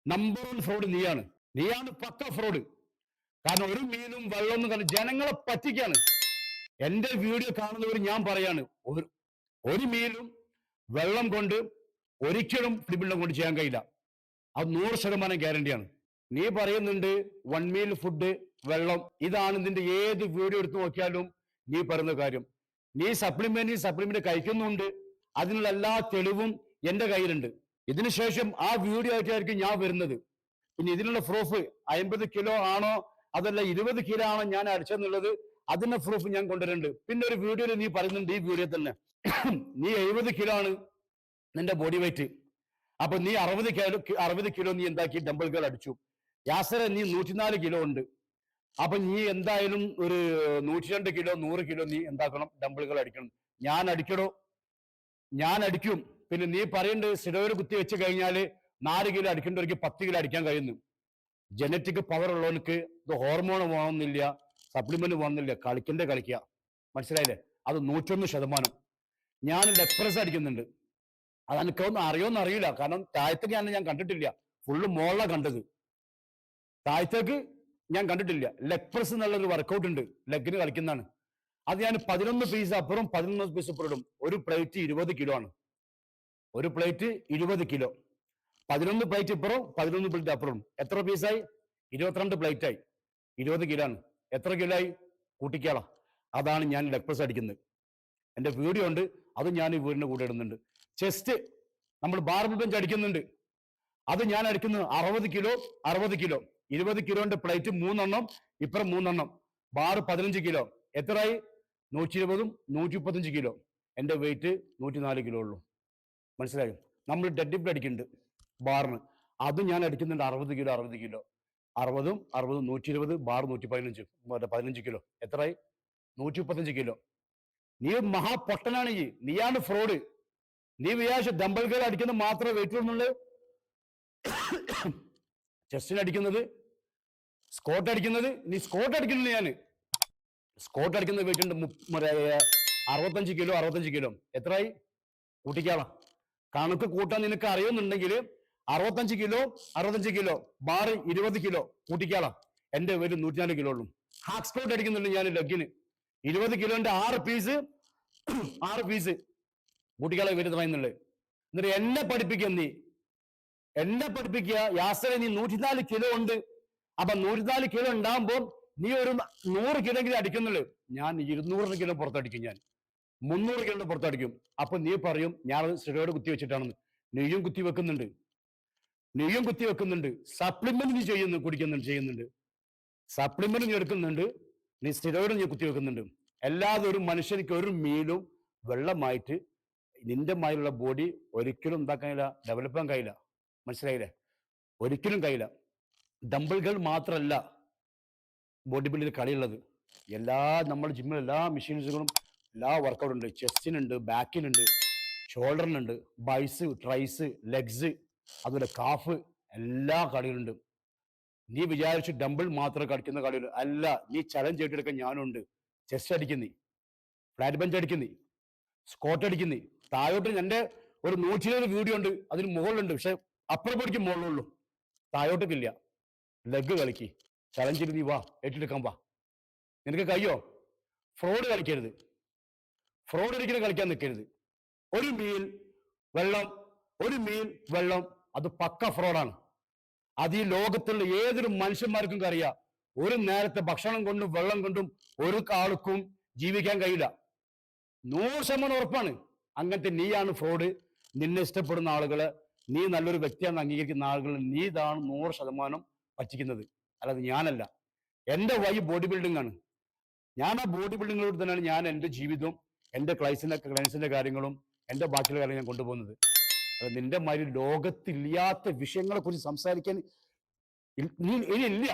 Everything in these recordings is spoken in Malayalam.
നമ്പർ 1 ഫ്രോഡ് നീയാണ്. നീയാണ് പക്ക ഫ്രോഡ്. കാരണം ഒരു മീനും വെള്ളമൊന്നും കാരണം ജനങ്ങളെ പറ്റിക്കാണ്. എന്റെ വീഡിയോ കാണുന്നവർ ഞാൻ പറയാണ്, ഒരു മീനും വെള്ളം കൊണ്ട് ഒരിക്കലും ഫുഡ് കൊണ്ട് ചെയ്യാൻ കഴിയില്ല. അത് 100% ഗ്യാരണ്ടിയാണ്. നീ പറയുന്നുണ്ട് വൺ മീൽ ഫുഡ് വെള്ളം, ഇതാണ് ഇതിന്റെ ഏത് വീഡിയോ എടുത്ത് നോക്കിയാലും നീ പറയുന്ന കാര്യം. നീ സപ്ലിമെന്റ് കഴിക്കുന്നുണ്ട്, അതിനുള്ള എല്ലാ തെളിവും എന്റെ കയ്യിലുണ്ട്. ഇതിനുശേഷം ആ വീഡിയോ ആയിട്ടായിരിക്കും ഞാൻ വരുന്നത്. പിന്നെ ഇതിനുള്ള പ്രൂഫ് 50 കിലോ ആണോ അതല്ല 20 കിലോ ആണോ ഞാൻ അടിച്ചെന്നുള്ളത്, അതിന്റെ പ്രൂഫ് ഞാൻ കൊണ്ടുവരുന്നുണ്ട്. പിന്നെ ഒരു വീഡിയോയിൽ നീ പറയുന്നുണ്ട്, ഈ വീഡിയോ തന്നെ നീ 70 കിലോ ആണ് നിന്റെ ബോഡി വെയിറ്റ്. അപ്പൊ നീ 60 കിലോ നീ എന്താക്കി ഡംബിളുകൾ അടിച്ചു. യാസര നീ 104 കിലോ ഉണ്ട്. അപ്പൊ നീ എന്തായാലും ഒരു 102 കിലോ 100 കിലോ നീ എന്താക്കണം, ഡംബിളുകൾ അടിക്കണം. ഞാൻ അടിക്കും. പിന്നെ നീ പറയുന്നുണ്ട് സ്റ്റിറോയിഡ് കുത്തി വെച്ച് കഴിഞ്ഞാല് 4 കിലോ അടിക്കേണ്ടവർക്ക് 10 കിലോ അടിക്കാൻ കഴിയുന്നു. ജനറ്റിക് പവർ ഉള്ളവർക്ക് ഇത് ഹോർമോൺ വേണമെന്നില്ല, സപ്ലിമെന്റ് വേണമെന്നില്ല, കളിക്കുക. മനസ്സിലായില്ലേ? അത് 101%. ഞാൻ ലെഗ് അടിക്കുന്നുണ്ട്. അത് എനിക്കൊന്നും അറിയോന്ന് അറിയില്ല, കാരണം താഴത്തേക്ക് ഞാൻ കണ്ടിട്ടില്ല. ഫുള്ള് മോള കണ്ടത്, താഴത്തേക്ക് ഞാൻ കണ്ടിട്ടില്ല. ലെഗ് പ്രസ് എന്നുള്ളൊരു വർക്കൗട്ട് ഉണ്ട്, ലെഗിന് കളിക്കുന്നതാണ്. അത് ഞാൻ 11 പീസ് അപ്പുറം 11 പീസ് ഇപ്പുറം ഇടും. ഒരു പ്ലേറ്റ് 20 കിലോ ആണ്. ഒരു പ്ലേറ്റ് 20 കിലോ. 11 പ്ലേറ്റ് ഇപ്പുറം 11 പ്ലേറ്റ് അപ്പുറം. എത്ര പീസായി? 22 പ്ലേറ്റ് ആയി. 20 കിലോ ആണ്. എത്ര കിലോ ആയി? കൂട്ടിക്കാളാം. അതാണ് ഞാൻ ലെഗ് പ്രസ് അടിക്കുന്നത്. എന്റെ വീഡിയോ ഉണ്ട്, അത് ഞാൻ ഈ വീടിന്റെ കൂടെ ഇടുന്നുണ്ട്. ചെസ്റ്റ് നമ്മൾ ബാർബിൾ ബെഞ്ച് അടിക്കുന്നുണ്ട്, അത് ഞാൻ അടിക്കുന്നത് 60 കിലോ 20 കിലോന്റെ പ്ലേറ്റ് 3 എണ്ണം, ഇപ്പുറം 3 എണ്ണം. Bar 15 kilo. എത്രയായി? 120ഉം 135 കിലോ. എന്റെ വെയിറ്റ് 104 കിലോ ഉള്ളൂ. മനസ്സിലായോ? നമ്മൾ ഡെഡ് ലിഫ്റ്റ് അടിക്കുന്നുണ്ട് ബാറിന്, അത് ഞാൻ അടിക്കുന്നുണ്ട് 60 കിലോ 60ഉം 120, ബാർ 115, 15 കിലോ. എത്രയായി? 135 കിലോ. നീ മഹാപൊട്ടനാണ്. നീയാണ് ഫ്രോഡ്. നീ വിചാരിച്ച ഡംബിളുകൾ അടിക്കുന്നത് മാത്രമേ വെയിറ്റ് ഉള്ളൂ. ചെസ്റ്റിന് അടിക്കുന്നത്, സ്കോട്ട് അടിക്കുന്നത്, നീ സ്കോട്ട് അടിക്കുന്നില്ല. ഞാൻ സ്കോട്ട് അടിക്കുന്ന വെയിറ്റ് ഉണ്ട് 65 കിലോ. എത്രയായി? കൂട്ടിക്കാളാം. കണക്ക് കൂട്ടാൻ നിനക്ക് അറിയുന്നുണ്ടെങ്കിൽ 65 കിലോ ബാർ 20 കിലോ കൂട്ടിക്കാളാം. എന്റെ വെയിറ്റ് 104 കിലോ ഉള്ളൂ. ഹാക്ക് സ്കോട്ട് അടിക്കുന്നുണ്ട് ഞാൻ ലെഗിന് 20 കിലോന്റെ 6 പീസ് കൂട്ടിക്കാളെ വെയിറ്റ് പറയുന്നുള്ളത്. എന്നിട്ട് എന്നെ പഠിപ്പിക്കുക യാസരെ നീ 104 കിലോ ഉണ്ട്. അപ്പൊ 104 കിലോ ഉണ്ടാകുമ്പോൾ നീ ഒരു 100 കിലോ എങ്കിലും അടിക്കുന്നുള്ളു. ഞാൻ 200 കിലോ പുറത്തടിക്കും, ഞാൻ 300 കിലോ പുറത്തടിക്കും. അപ്പൊ നീ പറയും ഞാൻ സ്റ്റിറോയിഡ് കുത്തി വെച്ചിട്ടാണെന്ന്. നെയ്യും കുത്തി വെക്കുന്നുണ്ട്. സപ്ലിമെന്റ് നീ ചെയ്യുന്നുണ്ട്. സപ്ലിമെന്റ് നീ എടുക്കുന്നുണ്ട്, നീ സ്റ്റിറോയിഡ് നീ കുത്തി വെക്കുന്നുണ്ട്. അല്ലാതെ ഒരു മനുഷ്യർക്ക് ഒരു മീലും വെള്ളമായിട്ട് നിന്റെ മായുള്ള ബോഡി ഒരിക്കലും എന്താക്കാൻ കഴിയില്ല, ഡെവലപ്പ് ചെയ്യാൻ കഴിയില്ല. മനസ്സിലായില്ലേ? ഒരിക്കലും കഴിയില്ല. ഡംബിളുകൾ മാത്രമല്ല ബോഡി ബിൽഡിൽ കളിയുള്ളത്. നമ്മുടെ ജിമ്മിൽ എല്ലാ മെഷീൻസുകളും എല്ലാ വർക്കൗട്ട് ഉണ്ട്. ചെസ്റ്റിനുണ്ട്, ബാക്കിനുണ്ട്, ഷോൾഡറിനുണ്ട്, ബൈസ്, ട്രൈസ്, ലെഗ്സ്, അതുപോലെ കാഫ്, എല്ലാ കളികളുണ്ട്. നീ വിചാരിച്ച് ഡംബിൾ മാത്രം കളിക്കുന്ന കളികൾ അല്ല. നീ ചലഞ്ച് ചെയ്തെടുക്കാൻ ഞാനുണ്ട്. ചെസ്റ്റ് അടിക്കുന്നീ, ഫ്ലാറ്റ് ബെഞ്ച് അടിക്കുന്നീ, സ്കോട്ട് അടിക്കുന്നീ. താഴോട്ട് എൻ്റെ ഒരു 120 വീഡിയോ ഉണ്ട്, അതിന് മുകളിലുണ്ട്. പക്ഷെ അപ്പുറം പൊടിക്കും മുകളിലുള്ളൂ, താഴോട്ടേക്കില്ല. ലെഗ് കളിക്ക്, ചലഞ്ചിൽ നീ വാ, ഏറ്റെടുക്കാൻ വാ. നിനക്ക് കഴിയോ? ഫ്രോഡ് കളിക്കരുത്, ഫ്രോഡ് ഒരിക്കലും കളിക്കാൻ നിൽക്കരുത്. ഒരു മീൽ വെള്ളം അത് പക്ക ഫ്രോഡാണ്. അത് ഈ ലോകത്തുള്ള ഏതൊരു മനുഷ്യന്മാർക്കും അറിയാം. ഒരു നേരത്തെ ഭക്ഷണം കൊണ്ടും വെള്ളം കൊണ്ടും ഒരു ആൾക്കും ജീവിക്കാൻ കഴിയില്ല. 100% ഉറപ്പാണ്. അങ്ങനത്തെ നീയാണ് ഫ്രോഡ്. നിന്നെ ഇഷ്ടപ്പെടുന്ന ആളുകളെ, നീ നല്ലൊരു വ്യക്തിയാണെന്ന് അംഗീകരിക്കുന്ന ആളുകൾ, നീ ഇതാണ് 100% പറ്റിക്കുന്നത്, അല്ലാതെ ഞാനല്ല. എൻ്റെ വഴി ബോഡി ബിൽഡിംഗ് ആണ്. ഞാൻ ആ ബോഡി ബിൽഡിങ്ങിലൂടെ തന്നെയാണ് ഞാൻ എൻ്റെ ജീവിതവും എൻ്റെ ക്ലയൻസിന്റെ കാര്യങ്ങളും എൻ്റെ ബാക്കിയുള്ള കാര്യങ്ങൾ ഞാൻ കൊണ്ടുപോകുന്നത്. അത് നിന്റെ മാതിരി ലോകത്തില്ലാത്ത വിഷയങ്ങളെ കുറിച്ച് സംസാരിക്കാൻ ഇനിയില്ല.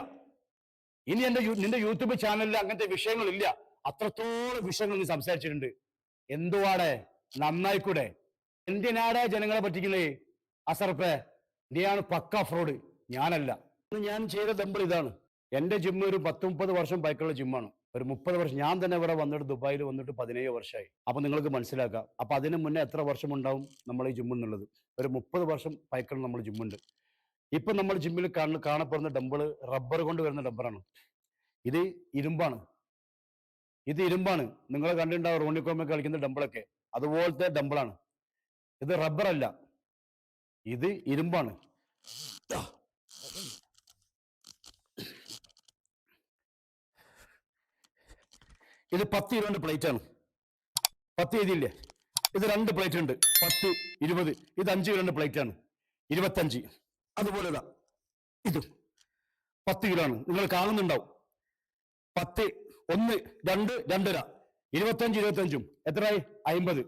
ഇനി നിന്റെ യൂട്യൂബ് ചാനലിൽ അങ്ങനത്തെ വിഷയങ്ങളില്ല. അത്രത്തോളം വിഷയങ്ങൾ നീ സംസാരിച്ചിട്ടുണ്ട്. എന്തുവാടെ? നന്നായിക്കൂടെ? എന്തിനാടെ ജനങ്ങളെ പറ്റിക്കുന്നേ? അസർപ്പേ, നീയാണ് പക്ക ഫ്രോഡ്, ഞാനല്ല. ഞാൻ ചെയ്ത ഡംബിൾ ഇതാണ്. എന്റെ ജിമ്മ് ഒരു 10-30 വർഷം പഴക്കമുള്ള ജിമ്മാണ്. ഒരു 30 വർഷം ഞാൻ തന്നെ ഇവിടെ വന്നിട്ട്, ദുബായിൽ വന്നിട്ട് 17 വർഷമായി. അപ്പൊ നിങ്ങൾക്ക് മനസ്സിലാക്കാം. അപ്പൊ അതിന് മുന്നേ എത്ര വർഷം ഉണ്ടാവും നമ്മൾ ഈ ജിമ്മെന്നുള്ളത്? ഒരു 30 വർഷം പഴക്കം നമ്മൾ ജിമ്മുണ്ട്. ഇപ്പൊ നമ്മൾ ജിമ്മിൽ കാണപ്പെടുന്ന ഡംബിള് റബ്ബർ കൊണ്ട് വരുന്ന ഡംബറാണ്. ഇത് ഇരുമ്പാണ്. ഇത് ഇരുമ്പാണ്. നിങ്ങൾ കണ്ടിട്ടുണ്ടാവും റോണിക്കോമൊക്കെ കളിക്കുന്ന ഡംബിളൊക്കെ, അതുപോലത്തെ ഡംബിളാണ്. ഇത് റബ്ബർ അല്ല, ഇത് ഇരുമ്പാണ്. ഇത് 10 കിലോന്റെ പ്ലേറ്റ് ആണ്. 10 എഴുതിയില്ലേ? ഇത് 2 പ്ലേറ്റ് ഉണ്ട്, 10, 20. ഇത് 5 കിലോന്റെ പ്ലേറ്റ് ആണ്, 25. അതുപോലെ ഇത് 10 കിലോ ആണ്. നിങ്ങൾ കാണുന്നുണ്ടാവും. 10, 1, 2, 2.5, 25, 25. എത്രയായി? 50.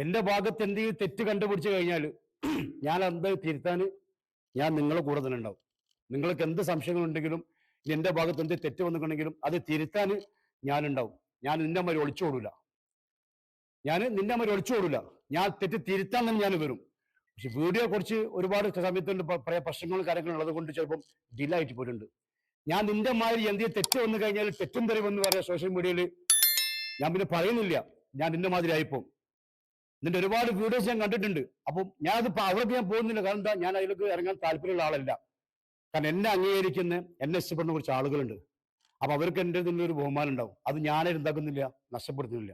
എന്റെ ഭാഗത്ത് എന്തെങ്കിലും തെറ്റ് കണ്ടുപിടിച്ചു കഴിഞ്ഞാൽ ഞാൻ അത് തിരുത്താൻ ഞാൻ നിങ്ങളെ കൂടെ തന്നെ ഉണ്ടാവും. നിങ്ങൾക്ക് എന്ത് സംശയങ്ങളുണ്ടെങ്കിലും എന്റെ ഭാഗത്ത് എന്ത് തെറ്റ് വന്നിട്ടുണ്ടെങ്കിലും അത് തിരുത്താൻ ഞാനുണ്ടാവും. ഞാൻ നിന്റെ മാതിരി ഒളിച്ചോടൂല. ഞാൻ തെറ്റ് തിരുത്താൻ തന്നെ ഞാൻ വരും. പക്ഷെ വീഡിയോ കുറച്ച് ഒരുപാട് സമയത്തുണ്ട് പറയാ പ്രശ്നങ്ങളും കാര്യങ്ങളും ഉള്ളത് കൊണ്ട് ചിലപ്പം ഡിലേ ആയിട്ട് പോയിട്ടുണ്ട്. ഞാൻ നിന്റെ മാതിരി എന്തെങ്കിലും തെറ്റ് വന്നു കഴിഞ്ഞാൽ തെറ്റും തെളിവെന്ന് പറയാം സോഷ്യൽ മീഡിയയിൽ ഞാൻ പിന്നെ പറയുന്നില്ല. ഞാൻ നിന്റെ മാതിരി ആയിപ്പോ നിന്റെ ഒരുപാട് വീഡിയോസ് ഞാൻ കണ്ടിട്ടുണ്ട്. അപ്പം ഞാനത് അവർക്ക് ഞാൻ പോകുന്നില്ല. കാരണം എന്താ, ഞാൻ അതിലേക്ക് ഇറങ്ങാൻ താല്പര്യമുള്ള ആളല്ല. കാരണം എന്നെ അംഗീകരിക്കുന്ന, എന്നെ ഇഷ്ടപ്പെടുന്ന കുറച്ച് ആളുകളുണ്ട്. അപ്പൊ അവർക്ക് എൻ്റെ ഒരു ബഹുമാനം ഉണ്ടാവും. അത് ഞാനെ എന്താക്കുന്നില്ല, നഷ്ടപ്പെടുത്തുന്നില്ല.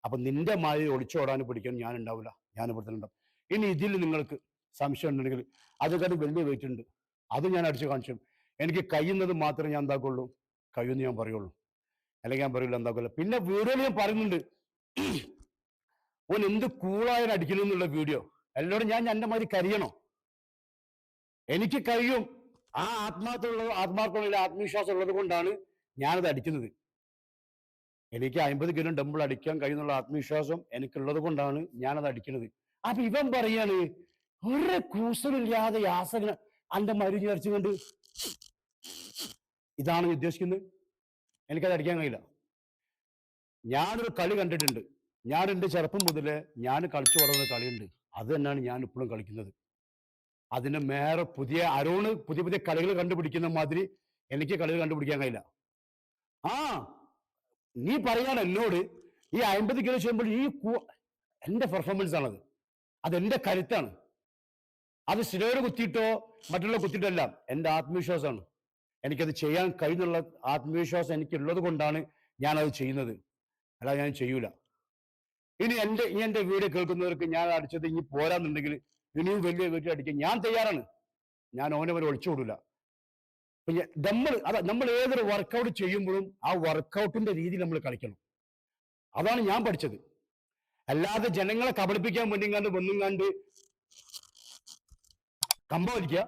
അപ്പൊ നിന്റെ മാതിരി ഒളിച്ചോടാനും പിടിക്കാനും ഞാൻ ഉണ്ടാവില്ല, ഞാൻ ഇവിടുത്തെ. ഇനി ഇതിൽ നിങ്ങൾക്ക് സംശയം ഉണ്ടെങ്കിൽ അതൊക്കെ വലിയ വെയിറ്റ് ഉണ്ട്, അത് ഞാൻ അടിച്ചു കാണിച്ചു. എനിക്ക് കഴിയുന്നത് മാത്രമേ ഞാൻ എന്താക്കുള്ളൂ, കഴിയുമെന്ന് ഞാൻ പറയുള്ളൂ, അല്ലെങ്കിൽ ഞാൻ പറയില്ല എന്താക്കില്ല. പിന്നെ വീഡിയോയിൽ ഞാൻ പറയുന്നുണ്ട് ഓൻ എന്ത് കൂളായ അടിക്കണം എന്നുള്ള വീഡിയോ. എല്ലാവരും ഞാൻ എൻ്റെ മാതിരി കരിയണോ? എനിക്ക് കഴിയും. ആ ആത്മാർത്ഥമുള്ള ആത്മവിശ്വാസം ഉള്ളത് കൊണ്ടാണ് ഞാനത് അടിക്കുന്നത്. എനിക്ക് 50 കിലോ ഡംബിൾ അടിക്കാൻ കഴിയുന്നുള്ള ആത്മവിശ്വാസം എനിക്കുള്ളത് കൊണ്ടാണ് ഞാനത് അടിക്കുന്നത്. അപ്പൊ ഇവൻ പറയാണ് ഒരു കൂസലില്ലാതെ യാസന അന്റെ മരുന്ന് അടിച്ചുകൊണ്ട് ഇതാണ് ഉദ്ദേശിക്കുന്നത്. എനിക്കത് അടിക്കാൻ കഴിയില്ല. ഞാനൊരു കളി കണ്ടിട്ടുണ്ട്. ഞാൻ എൻ്റെ ചെറുപ്പം മുതലേ ഞാൻ കളിച്ചു വളർന്ന കളിയുണ്ട്. അത് തന്നെയാണ് ഞാൻ ഇപ്പോഴും കളിക്കുന്നത്. അതിന് മേറെ പുതിയ പുതിയ കളികൾ കണ്ടുപിടിക്കുന്ന മാതിരി എനിക്ക് കളികൾ കണ്ടുപിടിക്കാൻ കഴിയില്ല. ആ നീ പറയാണ് എന്നോട് ഈ 50 കിലോ ചെയ്യുമ്പോൾ എന്റെ പെർഫോമൻസ് ആണത്, അതെന്റെ കരുത്താണ്. അത് സ്ഥിരോട് കുത്തിയിട്ടോ മറ്റുള്ള കുത്തിയിട്ടല്ല, എൻ്റെ ആത്മവിശ്വാസമാണ്. എനിക്കത് ചെയ്യാൻ കഴിയുന്നുള്ള ആത്മവിശ്വാസം എനിക്കുള്ളത് കൊണ്ടാണ് ഞാനത് ചെയ്യുന്നത്, അല്ലാതെ ഞാൻ ചെയ്യൂല. ഇനി എൻ്റെ വീഡിയോ കേൾക്കുന്നവർക്ക് ഞാൻ അടിച്ചത് ഇനി പോരാന്നുണ്ടെങ്കിൽ ഇനിയും വലിയ വീട്ടിൽ അടിക്കാൻ ഞാൻ തയ്യാറാണ്. ഞാൻ ഓനവരെ ഒളിച്ചുകൂടില്ല. നമ്മൾ ഏതൊരു വർക്കൗട്ട് ചെയ്യുമ്പോഴും ആ വർക്കൗട്ടിന്റെ രീതി നമ്മൾ കളിക്കണം. അതാണ് ഞാൻ പഠിച്ചത്. അല്ലാതെ ജനങ്ങളെ കബളിപ്പിക്കാൻ വേണ്ടി ഒന്നും കണ്ട് കമ്പം വലിക്കുക,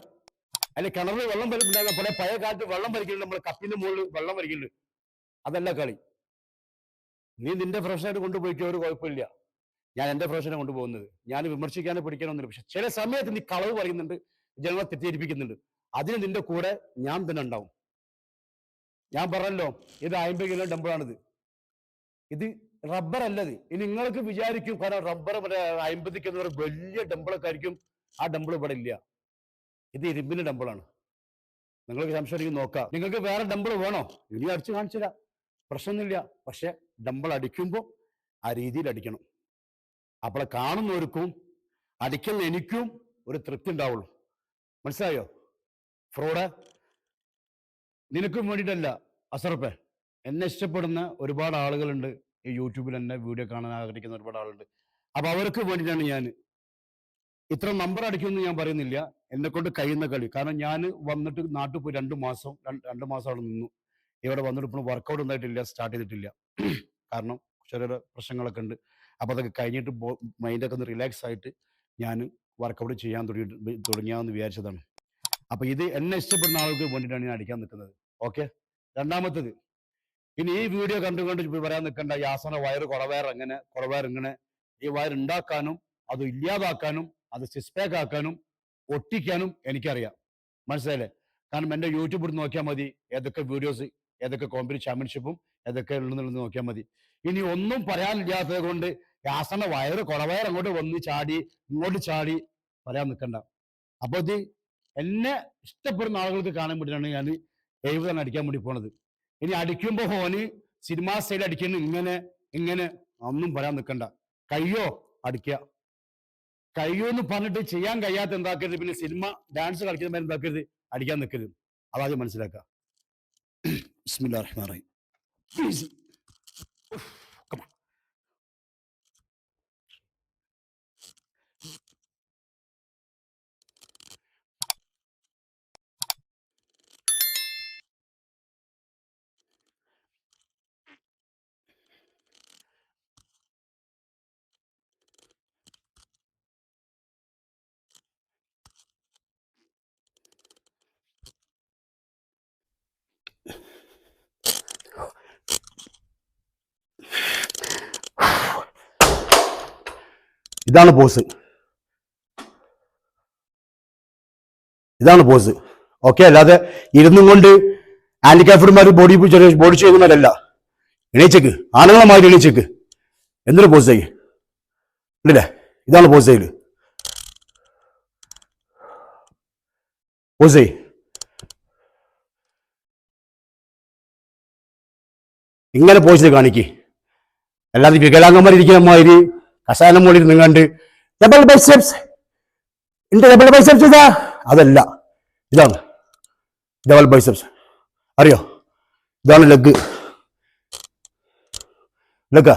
അല്ലെ കിണറിൽ വെള്ളം വലിപ്പുണ്ടാകുക. പല പഴയ കാലത്ത് വെള്ളം വലിക്കുന്നുണ്ട്, നമ്മൾ കപ്പിന്റെ മുകളിൽ വെള്ളം വലിക്കുന്നുണ്ട്. അതല്ല കളി. നീ നിന്റെ പ്രൊഫഷനായിട്ട് കൊണ്ടുപോയിട്ട് ഒരു കുഴപ്പമില്ല. ഞാൻ എൻ്റെ പ്രൊഫഷനെ കൊണ്ടുപോകുന്നത്. ഞാൻ വിമർശിക്കാനോ പിടിക്കാനൊന്നുമില്ല. പക്ഷെ ചില സമയത്ത് നീ കളവ് പറയുന്നുണ്ട്, ജനങ്ങളെ തെറ്റിദ്ധരിപ്പിക്കുന്നുണ്ട്. അതിന് നിന്റെ കൂടെ ഞാൻ തന്നെ ഉണ്ടാവും. ഞാൻ പറഞ്ഞല്ലോ, ഇത് 50 കിലോ ഡംബിളാണിത്. ഇത് റബ്ബർ അല്ലത്. ഇനി നിങ്ങൾക്ക് വിചാരിക്കും കാരണം റബ്ബർ 50 കിലോ വലിയ ഡംബിളൊക്കെ ആയിരിക്കും. ആ ഡംബിൾ ഇവിടെ ഇല്ല. ഇത് ഇരുമ്പിന്റെ ഡംബിളാണ്. നിങ്ങൾക്ക് സംശയം നോക്കാം. നിങ്ങൾക്ക് വേറെ ഡംബിൾ വേണോ? ഇനി അടിച്ചു കാണിച്ചില്ല, പ്രശ്നമൊന്നുമില്ല. പക്ഷെ ഡംബിൾ അടിക്കുമ്പോൾ ആ രീതിയിൽ അടിക്കണം. അപ്പോൾ കാണുന്നവർക്കും അടിക്കുന്ന എനിക്കും ഒരു തൃപ്തി ഉണ്ടാവുള്ളൂ. മനസ്സിലായോ? ഫ്രോഡ് നിനക്കും വേണ്ടിയിട്ടല്ല അസറപ്പെ. എന്നെ ഇഷ്ടപ്പെടുന്ന ഒരുപാട് ആളുകളുണ്ട് ഈ യൂട്യൂബിൽ, എന്നെ വീഡിയോ കാണാൻ ആഗ്രഹിക്കുന്ന ഒരുപാട് ആളുണ്ട്. അപ്പൊ അവർക്ക് വേണ്ടിയിട്ടാണ് ഞാൻ ഇത്ര നമ്പർ അടിക്കുമെന്ന് ഞാൻ പറയുന്നില്ല. എന്നെ കൊണ്ട് കഴിയുന്ന കളി. കാരണം ഞാൻ വന്നിട്ട് നാട്ടിൽ പോയി 2 മാസം അവിടെ നിന്നു. ഇവിടെ വന്നിട്ട് ഇപ്പോൾ വർക്കൗട്ട് ഉണ്ടായിട്ടില്ല, സ്റ്റാർട്ട് ചെയ്തിട്ടില്ല. കാരണം ചെറിയ പ്രശ്നങ്ങളൊക്കെ ഉണ്ട്. അപ്പൊ അതൊക്കെ കഴിഞ്ഞിട്ട് മൈൻഡൊക്കെ ഒന്ന് റിലാക്സ് ആയിട്ട് ഞാൻ വർക്കൗട്ട് ചെയ്യാൻ തുടങ്ങിയാന്ന് വിചാരിച്ചതാണ്. അപ്പൊ ഇത് എന്നെ ഇഷ്ടപ്പെടുന്ന ആൾക്ക് വേണ്ടിയിട്ടാണ് ഞാൻ അടിക്കാൻ നിൽക്കുന്നത്. ഓക്കെ. രണ്ടാമത്തത്, ഇനി ഈ വീഡിയോ കണ്ടുകൊണ്ട് പറയാൻ നിൽക്കേണ്ട യാസന കുളവയർ ഈ വയർ ഉണ്ടാക്കാനും അത് ഇല്ലാതാക്കാനും അത് സിക്സ് ആക്കാനും ഒട്ടിക്കാനും എനിക്കറിയാം. മനസ്സിലായില്ലേ? കാരണം എൻ്റെ യൂട്യൂബിൽ നോക്കിയാൽ മതി ഏതൊക്കെ വീഡിയോസ്, ഏതൊക്കെ കോമ്പറ്റീഷൻ ചാമ്പ്യൻഷിപ്പും ഏതൊക്കെ ഉണ്ടെന്നുള്ളത് നോക്കിയാൽ മതി. ഇനി ഒന്നും പറയാനില്ലാത്തത് കൊണ്ട് യാസന കുളവയർ അങ്ങോട്ട് വന്ന് ചാടി ഇങ്ങോട്ട് ചാടി പറയാൻ നിൽക്കണ്ട. അപ്പൊ ഇത് എന്നെ ഇഷ്ടപ്പെടുന്ന ആളുകൾക്ക് കാണാൻ വേണ്ടിയിട്ടാണ് ഞാൻ 70 അടിക്കാൻ വേണ്ടി പോണത്. ഇനി അടിക്കുമ്പോ ഫോന് സിനിമാ സ്റ്റൈൽ അടിക്കുന്നു, ഇങ്ങനെ ഒന്നും പറയാൻ നിൽക്കണ്ട. കയ്യോ അടിക്കുക. കഴിയുമെന്ന് പറഞ്ഞിട്ട് ചെയ്യാൻ കഴിയാത്ത എന്താക്കരുത്, പിന്നെ സിനിമ ഡാൻസ് കളിക്കുന്ന എന്താക്കരുത്, അടിക്കാൻ നിൽക്കരുത്. അതാദ്യം മനസ്സിലാക്കുക. ബിസ്മില്ലാഹിർ റഹ്മാനിർ റഹീം. പ്ലീസ്. ഇതാണ് പോസ്. ഇതാണ് പോസ്. ഓക്കെ, അല്ലാതെ ഇരുന്നും കൊണ്ട് ഹാൻഡിക്യാപ്ഡന്മാർ ബോഡി ചെയ്യുന്നവരല്ല. എണീച്ചേക്ക്, ആണുങ്ങളുമായി എണീച്ചേക്ക്. എന്തൊരു പോസ് ചെയ്യ് ഇല്ലേ? ഇതാണ് പോസ് ചെയ്യല്. പോസ് ചെയ്. ഇങ്ങനെ പോസ് കാണിക്ക്. അല്ലാതെ വികലാംഗന്മാരിയ്ക്കുന്ന മാതിരി കസാലം മോളിൽ നിങ്ങാണ്ട് ഡബിൾ ബൈസെപ്സ് ഉണ്ട്, ഡബിൾ ബൈസെപ്സ് ഇതാ, അതല്ല. ഇതാണ് ഡബിൾ ബൈസെപ്സ്. അറിയോ? ഇതാണ് ലെഗ്. ലെഗാ.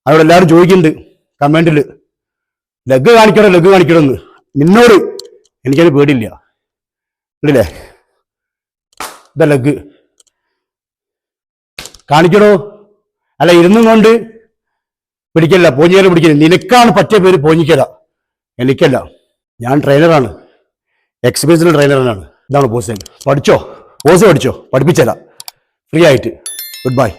അവിടെ എല്ലാവരും ചോദിക്കുന്നുണ്ട് കമന്റിൽ, ലെഗ് കാണിക്കണോ ലെഗ് കാണിക്കണമെന്ന്. നിന്നോട് എനിക്കത് പേടിയില്ല, ഇല്ലേ? ഇതാ ലെഗ്. കാണിക്കണോ? അല്ല, ഇരുന്നും കൊണ്ട് പിടിക്കല്ല, പോഞ്ഞിക്കല പിടിക്കില്ല. നിനക്കാണ് പറ്റിയ പേര് പോഞ്ഞിക്കല, എനിക്കല്ല. ഞാൻ ട്രെയിനറാണ്, എക്സ്പീരിയൻസ്ഡ് ട്രെയിനറാണ്. ഇതാണ് പോസ്. പഠിച്ചോ, പോസ് പഠിച്ചോ, പഠിപ്പിച്ചല്ല ഫ്രീ ആയിട്ട്. Good bye.